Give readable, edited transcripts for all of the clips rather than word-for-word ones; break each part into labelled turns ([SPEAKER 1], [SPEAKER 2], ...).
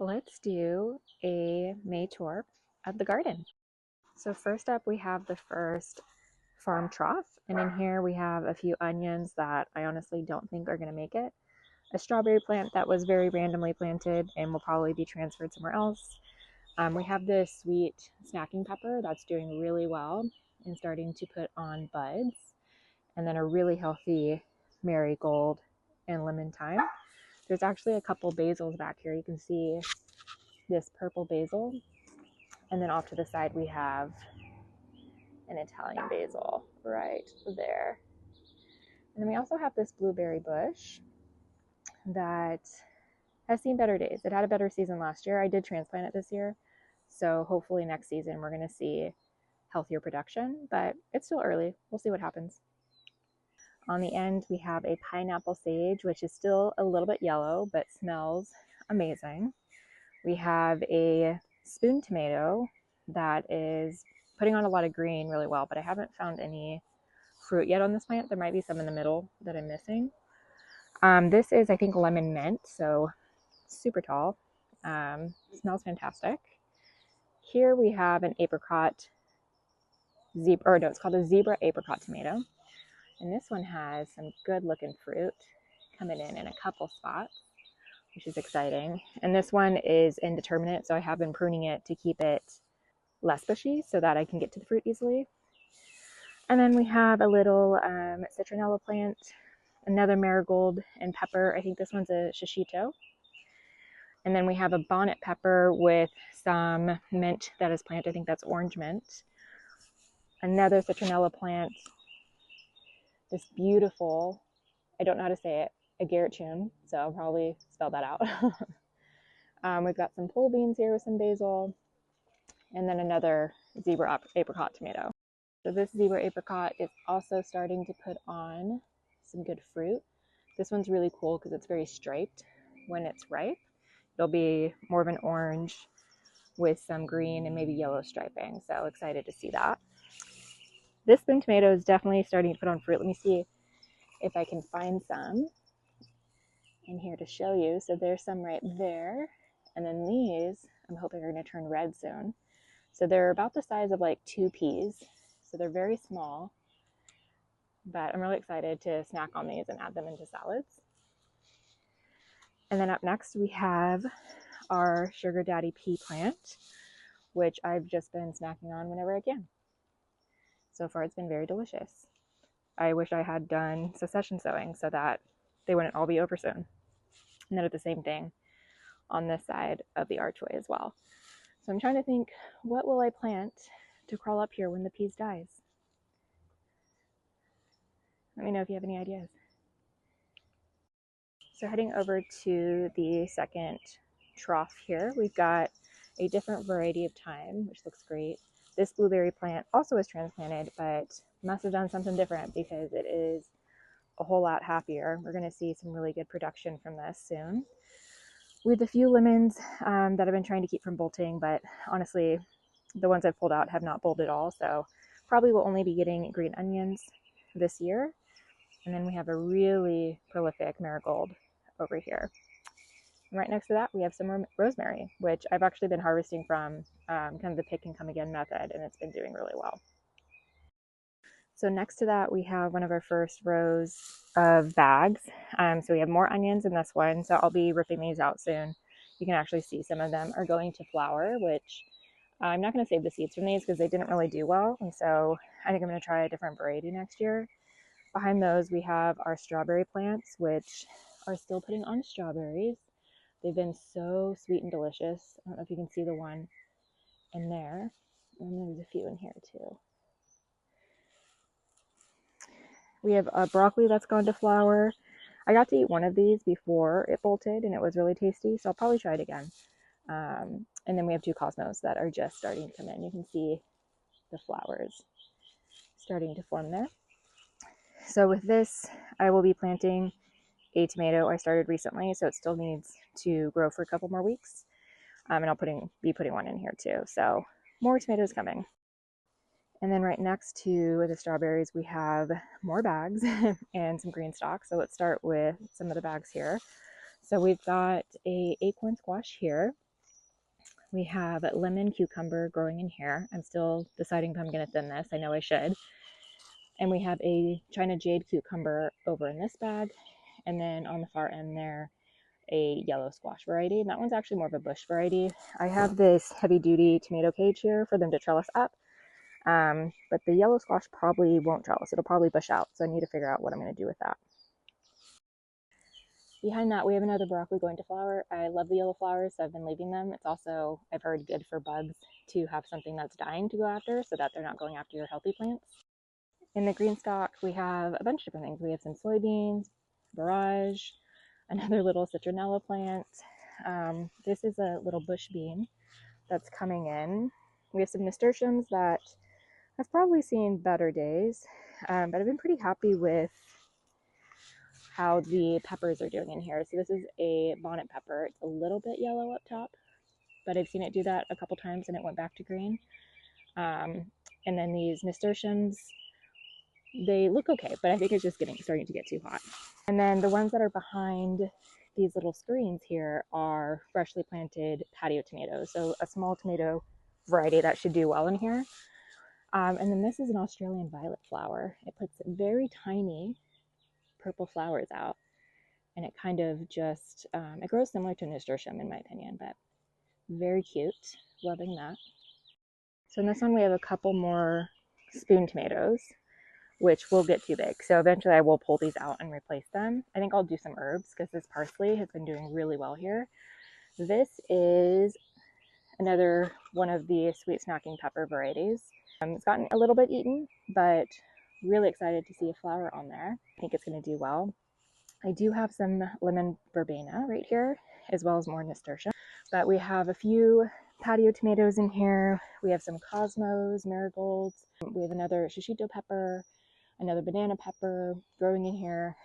[SPEAKER 1] Let's do a May tour of the garden. So first up, we have the first farm trough. And in here we have a few onions that I honestly don't think are going to make it. A strawberry plant that was very randomly planted and will probably be transferred somewhere else. We have this sweet snacking pepper that's doing really well and starting to put on buds. And then a really healthy marigold and lemon thyme. There's actually a couple basils back here. You can see this purple basil. And then off to the side, we have an Italian basil right there. And then we also have this blueberry bush that has seen better days. It had a better season last year. I did transplant it this year. So hopefully next season we're going to see healthier production, but it's still early. We'll see what happens. On the end, we have a pineapple sage, which is still a little bit yellow, but smells amazing. We have a spoon tomato that is putting on a lot of green really well, but I haven't found any fruit yet on this plant. There might be some in the middle that I'm missing. This is, I think, lemon mint, so super tall. Smells fantastic. Here we have an apricot zebra, or no, it's called a zebra apricot tomato. And this one has some good looking fruit coming in a couple spots, which is exciting. And this one is indeterminate, so I have been pruning it to keep it less bushy so that I can get to the fruit easily. And then we have a little citronella plant, another marigold and pepper. I think this one's a shishito. And then we have a bonnet pepper with some mint that is planted. I think that's orange mint. Another citronella plant. This beautiful, I don't know how to say it, agaricum, so I'll probably spell that out. We've got some pole beans here with some basil, and then another zebra apricot tomato. So this zebra apricot is also starting to put on some good fruit. This one's really cool because it's very striped when it's ripe. It'll be more of an orange with some green and maybe yellow striping. So excited to see that. This spoon tomato is definitely starting to put on fruit. Let me see if I can find some in here to show you. So there's some right there. And then these, I'm hoping are going to turn red soon. So they're about the size of like 2 peas. So they're very small, but I'm really excited to snack on these and add them into salads. And then up next we have our Sugar Daddy pea plant, which I've just been snacking on whenever I can. So far it's been very delicious. I wish I had done succession sowing so that they wouldn't all be over soon. And then at the same thing on this side of the archway as well. So I'm trying to think, what will I plant to crawl up here when the peas dies? Let me know if you have any ideas. So heading over to the second trough here, we've got a different variety of thyme, which looks great. This blueberry plant also is transplanted, but must have done something different because it is a whole lot happier. We're going to see some really good production from this soon. We have a few lemons that I've been trying to keep from bolting, but honestly, the ones I've pulled out have not bolted at all, so probably will only be getting green onions this year. And then we have a really prolific marigold over here. And right next to that, we have some rosemary, which I've actually been harvesting from kind of the pick and come again method, and it's been doing really well. So next to that, we have one of our first rows of bags. So we have more onions in this one, so I'll be ripping these out soon. You can actually see some of them are going to flower, which I'm not going to save the seeds from these because they didn't really do well. And so I think I'm going to try a different variety next year. Behind those, we have our strawberry plants, which are still putting on strawberries. They've been so sweet and delicious. I don't know if you can see the one in there. And there's a few in here too. We have a broccoli that's gone to flower. I got to eat one of these before it bolted and it was really tasty, so I'll probably try it again. And then we have 2 cosmos that are just starting to come in. You can see the flowers starting to form there. So with this, I will be planting a tomato I started recently, so it still needs to grow for a couple more weeks. And I'll be putting one in here too. So more tomatoes coming. And then right next to the strawberries, we have more bags and some green stalk. So let's start with some of the bags here. So we've got a acorn squash here. We have lemon cucumber growing in here. I'm still deciding if I'm going to thin this. I know I should. And we have a China Jade cucumber over in this bag. And then on the far end there, a yellow squash variety. And that one's actually more of a bush variety. I have this heavy duty tomato cage here for them to trellis up. But the yellow squash probably won't trellis. It'll probably bush out. So I need to figure out what I'm going to do with that. Behind that, we have another broccoli going to flower. I love the yellow flowers, so I've been leaving them. It's also, I've heard, good for bugs to have something that's dying to go after so that they're not going after your healthy plants. In the green stock, we have a bunch of different things. We have some soybeans, borage, another little citronella plant. This is a little bush bean that's coming in. We have some nasturtiums that I've probably seen better days, but I've been pretty happy with how the peppers are doing in here. So this is a bonnet pepper. It's a little bit yellow up top, but I've seen it do that a couple times and it went back to green. And then these nasturtiums, they look okay, but I think it's just starting to get too hot. And then the ones that are behind these little screens here are freshly planted patio tomatoes. So a small tomato variety that should do well in here. And then this is an Australian violet flower. It puts very tiny purple flowers out, and it kind of just it grows similar to nasturtium in my opinion, but very cute. Loving that. So in this one we have a couple more spoon tomatoes, which will get too big, so eventually I will pull these out and replace them. I think I'll do some herbs because this parsley has been doing really well here. This is another one of the sweet snacking pepper varieties. It's gotten a little bit eaten, but really excited to see a flower on there. I think it's going to do well. I do have some lemon verbena right here, as well as more nasturtium. But we have a few patio tomatoes in here. We have some cosmos, marigolds. We have another shishito pepper, another banana pepper growing in here.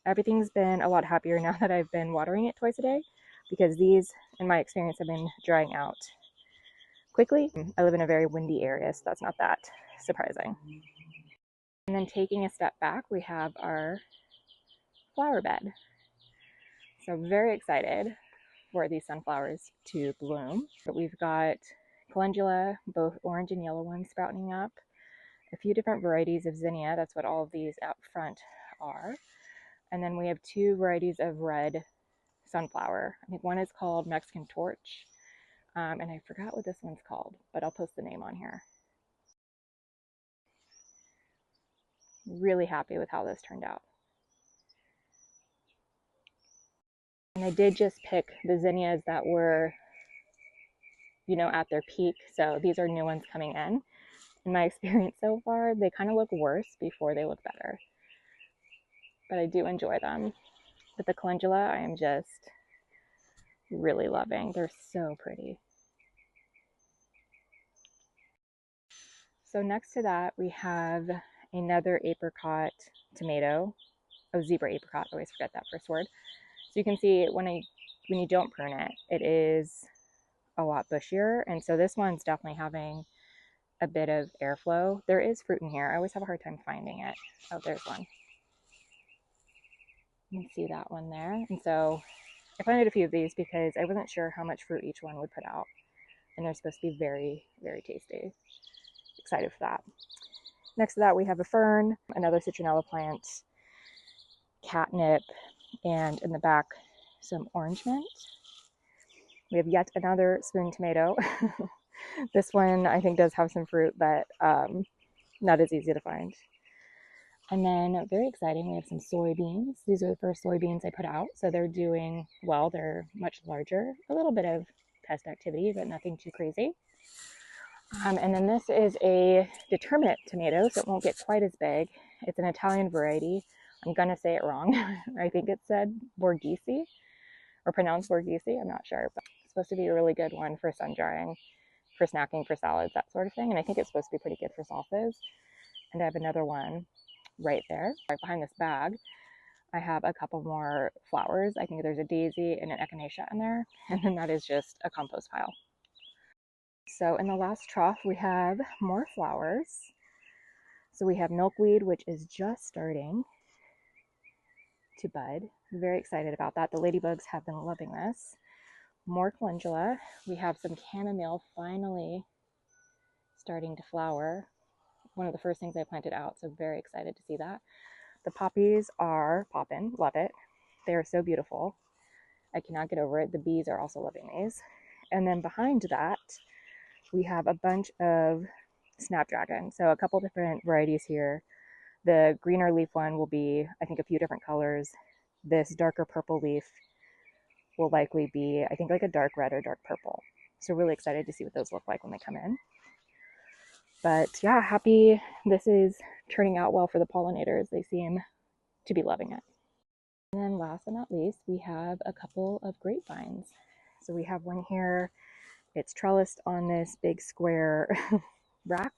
[SPEAKER 1] Everything's been a lot happier now that I've been watering it twice a day, because these, in my experience, have been drying out quickly. I live in a very windy area, so that's not that surprising. And then taking a step back, we have our flower bed. So very excited for these sunflowers to bloom. But we've got calendula, both orange and yellow ones sprouting up, a few different varieties of zinnia. That's what all of these out front are. And then we have two varieties of red sunflower. I think one is called Mexican Torch, and I forgot what this one's called, but I'll post the name on here. Really happy with how this turned out. And I did just pick the zinnias that were, at their peak. So these are new ones coming in. In my experience so far, they kind of look worse before they look better. But I do enjoy them. But the calendula, I am just really loving. They're so pretty. So next to that, we have another apricot tomato. Oh, zebra apricot. I always forget that first word. So you can see when you don't prune it, it is a lot bushier. And so this one's definitely having a bit of airflow. There is fruit in here. I always have a hard time finding it. Oh, there's one. You can see that one there. And so I planted a few of these because I wasn't sure how much fruit each one would put out. And they're supposed to be very, very tasty. Excited for that. Next to that, we have a fern, another citronella plant, catnip, and in the back, some orange mint. We have yet another spoon tomato. This one I think does have some fruit, but not as easy to find. And then very exciting, we have some soybeans. These are the first soybeans I put out, so they're doing well. They're much larger, a little bit of pest activity, but nothing too crazy. And then this is a determinate tomato, so it won't get quite as big. It's an Italian variety. I'm going to say it wrong. I think it said Borghese, or pronounced Borghese. I'm not sure, but it's supposed to be a really good one for sun drying, for snacking, for salads, that sort of thing. And I think it's supposed to be pretty good for sauces. And I have another one right there. Right behind this bag, I have a couple more flowers. I think there's a daisy and an echinacea in there. And then that is just a compost pile. So in the last trough, we have more flowers. So we have milkweed, which is just starting to bud. I'm very excited about that. The ladybugs have been loving this. more calendula. We have some chamomile finally starting to flower. One of the first things I planted out, so very excited to see that. The poppies are poppin', love it. They are so beautiful. I cannot get over it. The bees are also loving these. And then behind that, we have a bunch of snapdragon. So a couple different varieties here. The greener leaf one will be, I think, a few different colors. This darker purple leaf will likely be, I think, like a dark red or dark purple. So really excited to see what those look like when they come in. But yeah, happy this is turning out well for the pollinators. They seem to be loving it. And then last but not least, we have a couple of grapevines. So we have one here. It's trellised on this big square rack.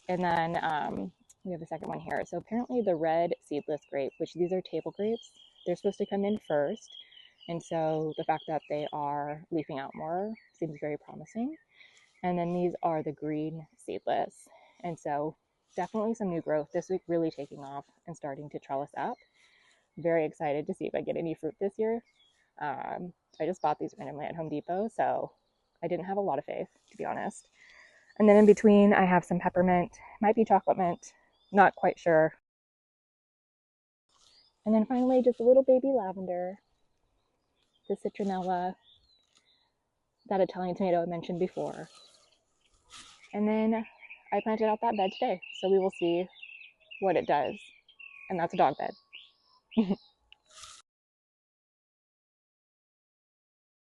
[SPEAKER 1] And then we have a second one here. So apparently the red seedless grape, which these are table grapes, they're supposed to come in first. And so the fact that they are leafing out more seems very promising. And then these are the green seedless. And so definitely some new growth this week, really taking off and starting to trellis up. Very excited to see if I get any fruit this year. I just bought these randomly at Home Depot, so I didn't have a lot of faith, to be honest. And then in between, I have some peppermint, might be chocolate mint, not quite sure. And then finally, just a little baby lavender, the citronella, that Italian tomato I mentioned before. And then I planted out that bed today, so we will see what it does. And that's a dog bed.